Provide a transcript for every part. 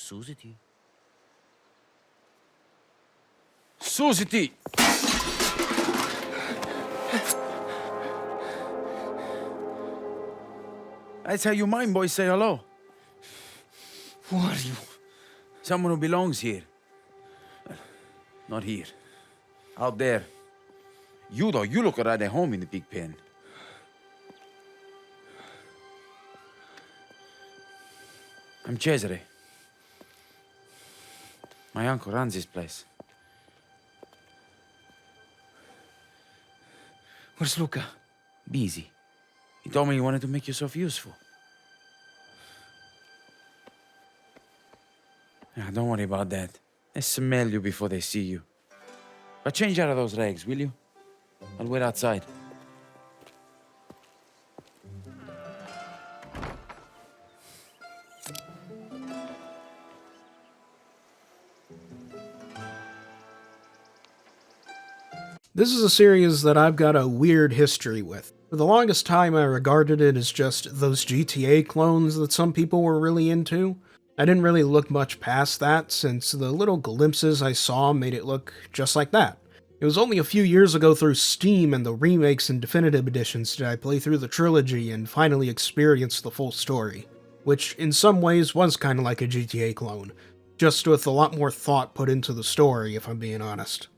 Susity. Susity! That's how you mine boys say hello. Who are you? Someone who belongs here. Well, not here. Out there. You, though, you look right at home in the big pen. I'm Cesare. My uncle runs this place. Where's Luca? Busy. He told me you wanted to make yourself useful. Don't worry about that. They smell you before they see you. But change out of those rags, will you? I'll wait outside. This is a series that I've got a weird history with. For the longest time I regarded it as just those GTA clones that some people were really into. I didn't really look much past that, since the little glimpses I saw made it look just like that. It was only a few years ago through Steam and the remakes and definitive editions did I play through the trilogy and finally experience the full story. Which in some ways was kinda like a GTA clone, just with a lot more thought put into the story if I'm being honest.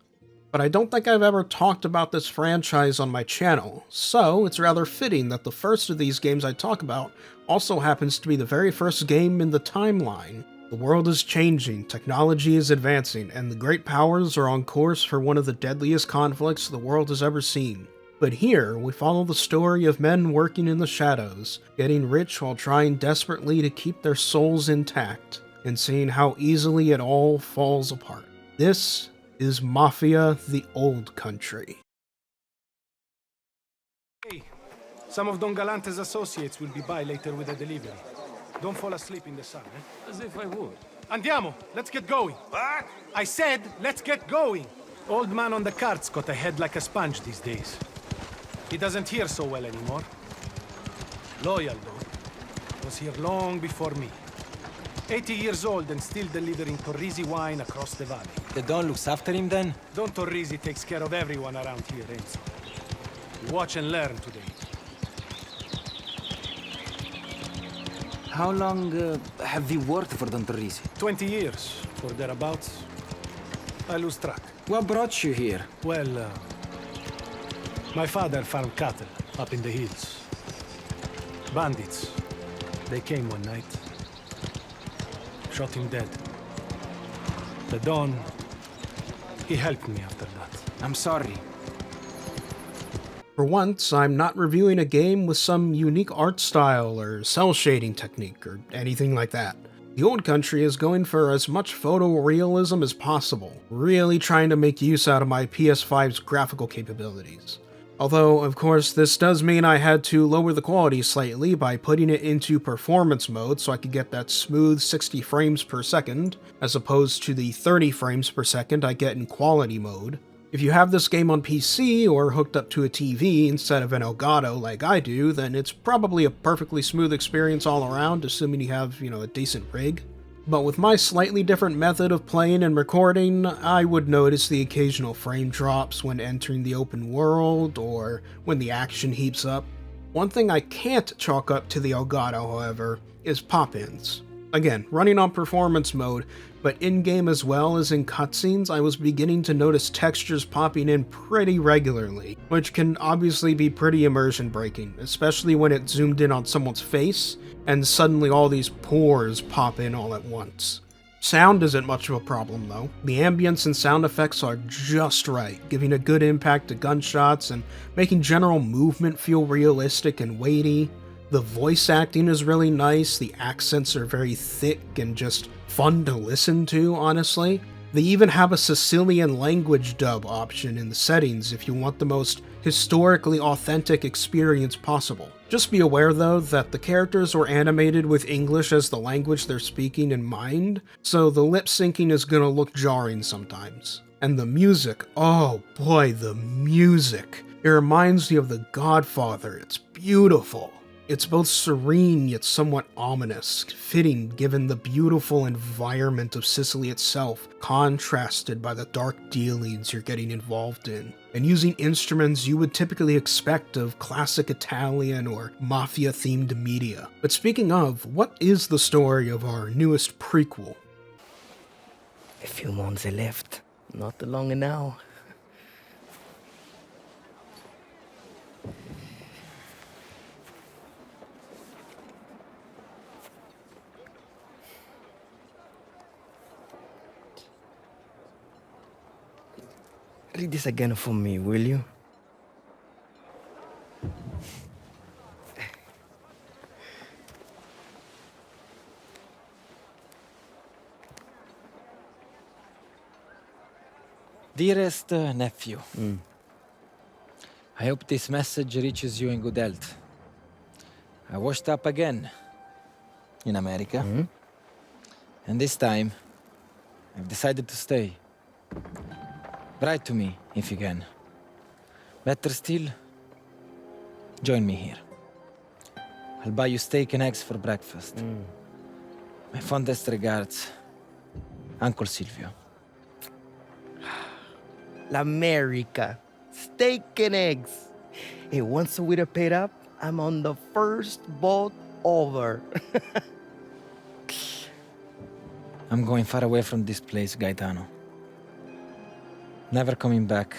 But I don't think I've ever talked about this franchise on my channel, so it's rather fitting that the first of these games I talk about also happens to be the very first game in the timeline. The world is changing, technology is advancing, and the great powers are on course for one of the deadliest conflicts the world has ever seen. But here, we follow the story of men working in the shadows, getting rich while trying desperately to keep their souls intact, and seeing how easily it all falls apart. This is Mafia: The Old Country. Hey, some of Don Galante's associates will be by later with a delivery. Don't fall asleep in the sun, eh? As if I would. Andiamo, let's get going. What? I said, let's get going. Old man on the cart's got a head like a sponge these days. He doesn't hear so well anymore. Loyal, though. Was here long before me. 80 years old and still delivering Torrisi wine across the valley. The Don looks after him then? Don Torrisi takes care of everyone around here, Enzo. You watch and learn today. How long have you worked for Don Torrisi? 20 years, or thereabouts. I lose track. What brought you here? Well, my father farmed cattle up in the hills. Bandits. They came one night. Shot him dead. The Don, he helped me after that. I'm sorry. For once, I'm not reviewing a game with some unique art style or cell shading technique or anything like that. The Old Country is going for as much photorealism as possible, really trying to make use out of my PS5's graphical capabilities. Although, of course, this does mean I had to lower the quality slightly by putting it into performance mode so I could get that smooth 60 frames per second, as opposed to the 30 frames per second I get in quality mode. If you have this game on PC or hooked up to a TV instead of an Elgato like I do, then it's probably a perfectly smooth experience all around, assuming you have, a decent rig. But with my slightly different method of playing and recording, I would notice the occasional frame drops when entering the open world, or when the action heats up. One thing I can't chalk up to the Elgato, however, is pop-ins. Again, running on performance mode, but in-game as well as in cutscenes, I was beginning to notice textures popping in pretty regularly, which can obviously be pretty immersion-breaking, especially when it's zoomed in on someone's face, and suddenly all these pores pop in all at once. Sound isn't much of a problem though. The ambience and sound effects are just right, giving a good impact to gunshots and making general movement feel realistic and weighty. The voice acting is really nice, the accents are very thick and just fun to listen to, honestly. They even have a Sicilian language dub option in the settings if you want the most historically authentic experience possible. Just be aware though that the characters were animated with English as the language they're speaking in mind, so the lip syncing is gonna look jarring sometimes. And the music, oh boy, the music. It reminds me of The Godfather, it's beautiful. It's both serene yet somewhat ominous, fitting given the beautiful environment of Sicily itself, contrasted by the dark dealings you're getting involved in, and using instruments you would typically expect of classic Italian or Mafia-themed media. But speaking of, what is the story of our newest prequel? A few months left, not long now. Read this again for me, will you? Dearest nephew, I hope this message reaches you in good health. I washed up again in America, and this time I've decided to stay. Write to me if you can. Better still, join me here. I'll buy you steak and eggs for breakfast. My fondest regards, Uncle Silvio. L'America. Steak and eggs. Hey, once we're paid up, I'm on the first boat over. I'm going far away from this place, Gaetano. Never coming back.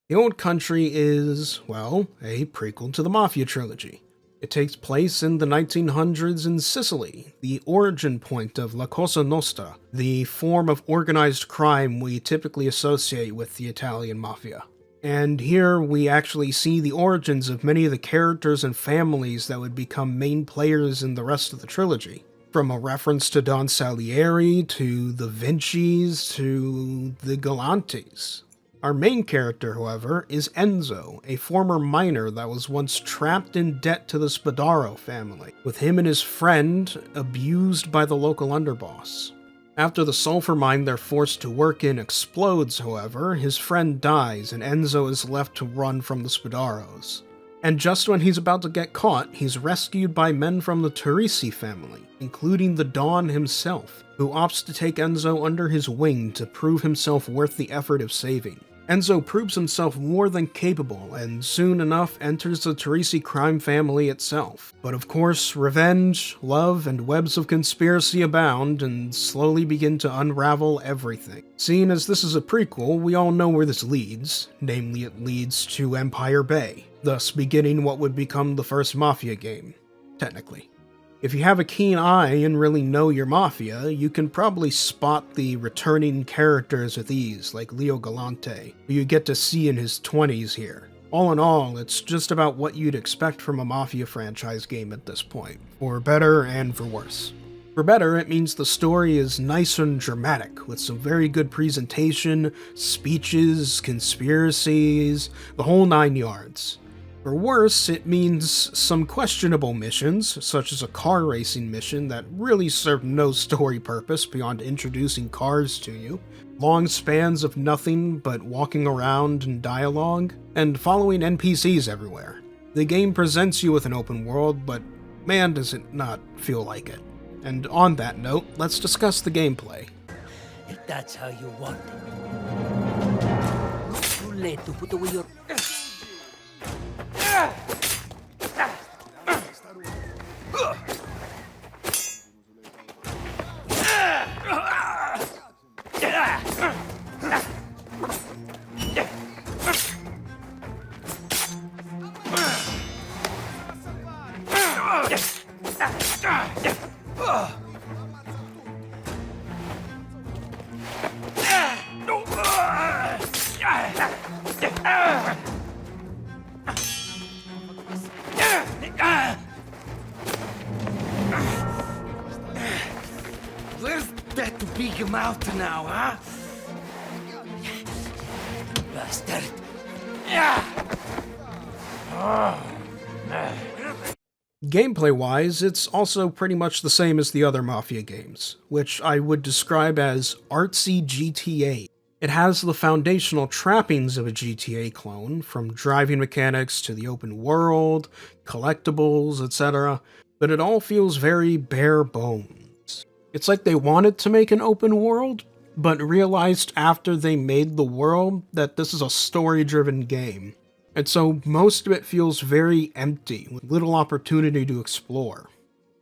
The Old Country is, well, a prequel to the Mafia trilogy. It takes place in the 1900s in Sicily, the origin point of La Cosa Nostra, the form of organized crime we typically associate with the Italian Mafia. And here we actually see the origins of many of the characters and families that would become main players in the rest of the trilogy. From a reference to Don Salieri, to the Vincis, to the Galantes. Our main character, however, is Enzo, a former miner that was once trapped in debt to the Spadaro family, with him and his friend abused by the local underboss. After the sulfur mine they're forced to work in explodes, however, his friend dies and Enzo is left to run from the Spadaros. And just when he's about to get caught, he's rescued by men from the Teresi family, including the Don himself, who opts to take Enzo under his wing to prove himself worth the effort of saving. Enzo proves himself more than capable, and soon enough enters the Teresi crime family itself. But of course, revenge, love, and webs of conspiracy abound and slowly begin to unravel everything. Seeing as this is a prequel, we all know where this leads, namely it leads to Empire Bay, thus beginning what would become the first Mafia game, technically. If you have a keen eye and really know your Mafia, you can probably spot the returning characters with ease, like Leo Galante, who you get to see in his 20s here. All in all, it's just about what you'd expect from a Mafia franchise game at this point, for better and for worse. For better, it means the story is nice and dramatic, with some very good presentation, speeches, conspiracies, the whole 9 yards. For worse, it means some questionable missions, such as a car racing mission that really served no story purpose beyond introducing cars to you, long spans of nothing but walking around and dialogue, and following NPCs everywhere. The game presents you with an open world, but man does it not feel like it. And on that note, let's discuss the gameplay. If that's how you want it. Not too late to put away your... Where's that big mouth now, huh? Bastard. Gameplay-wise, it's also pretty much the same as the other Mafia games, which I would describe as artsy GTA. It has the foundational trappings of a GTA clone, from driving mechanics to the open world, collectibles, etc., but it all feels very bare bones. It's like they wanted to make an open world, but realized after they made the world that this is a story-driven game. And so most of it feels very empty, with little opportunity to explore.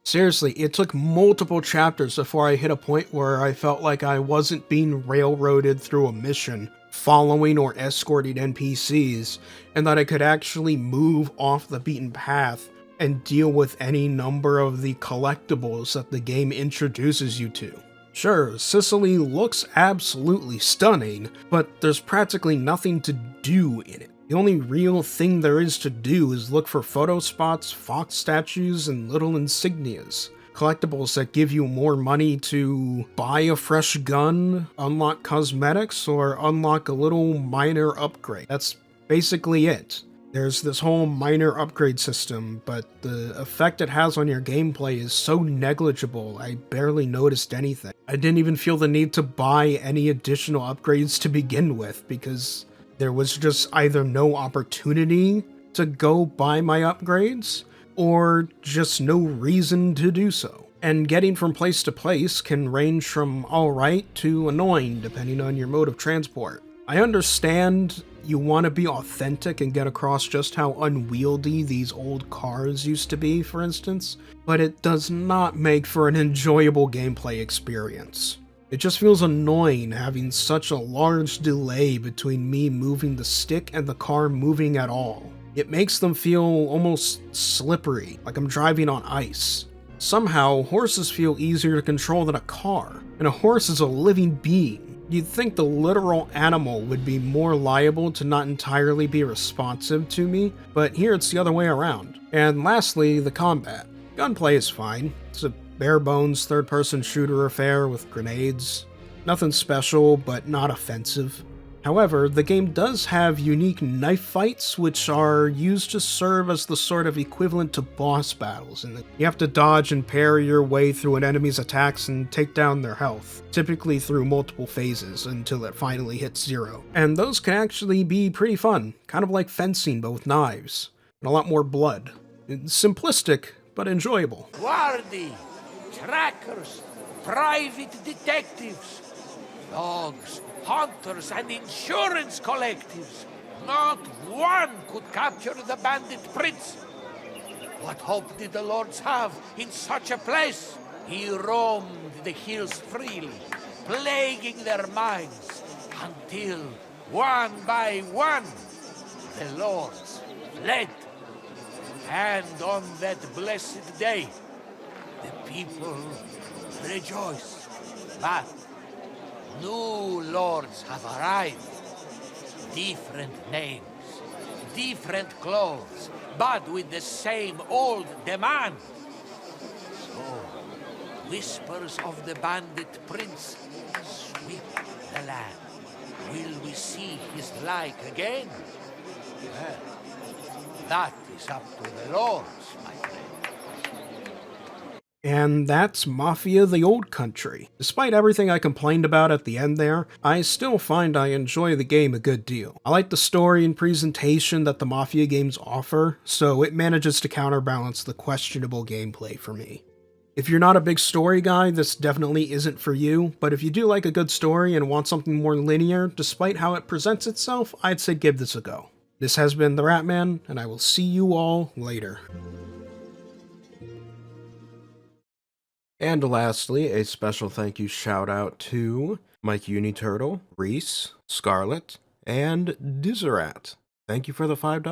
Seriously, it took multiple chapters before I hit a point where I felt like I wasn't being railroaded through a mission, following or escorting NPCs, and that I could actually move off the beaten path and deal with any number of the collectibles that the game introduces you to. Sure, Sicily looks absolutely stunning, but there's practically nothing to do in it. The only real thing there is to do is look for photo spots, fox statues, and little insignias. Collectibles that give you more money to buy a fresh gun, unlock cosmetics, or unlock a little minor upgrade. That's basically it. There's this whole minor upgrade system, but the effect it has on your gameplay is so negligible, I barely noticed anything. I didn't even feel the need to buy any additional upgrades to begin with, because there was just either no opportunity to go buy my upgrades, or just no reason to do so. And getting from place to place can range from alright to annoying, depending on your mode of transport. I understand you want to be authentic and get across just how unwieldy these old cars used to be, for instance, but it does not make for an enjoyable gameplay experience. It just feels annoying having such a large delay between me moving the stick and the car moving at all. It makes them feel almost slippery, like I'm driving on ice. Somehow, horses feel easier to control than a car, and a horse is a living being. You'd think the literal animal would be more liable to not entirely be responsive to me, but here it's the other way around. And lastly, the combat. Gunplay is fine. It's a bare-bones third-person shooter affair with grenades. Nothing special, but not offensive. However, the game does have unique knife fights, which are used to serve as the sort of equivalent to boss battles, and you have to dodge and parry your way through an enemy's attacks and take down their health, typically through multiple phases until it finally hits 0. And those can actually be pretty fun, kind of like fencing but with knives, and a lot more blood. It's simplistic, but enjoyable. Guardi, trackers, private detectives, dogs, hunters, and insurance collectives. Not one could capture the bandit prince. What hope did the lords have in such a place? He roamed the hills freely, plaguing their minds, until, one by one, the lords fled. And on that blessed day, the people rejoiced. But new lords have arrived. Different names, different clothes, but with the same old demand. So, whispers of the bandit prince sweep the land. Will we see his like again? Well, that is up to the lords, my friend. And that's Mafia: The Old Country. Despite everything I complained about at the end there, I still find I enjoy the game a good deal. I like the story and presentation that the Mafia games offer, so it manages to counterbalance the questionable gameplay for me. If you're not a big story guy, this definitely isn't for you, but if you do like a good story and want something more linear, despite how it presents itself, I'd say give this a go. This has been TheRatMan, and I will see you all later. And lastly, a special thank you shout out to Mike Uniturtle, Reese, Scarlet, and TheRat. Thank you for the $5.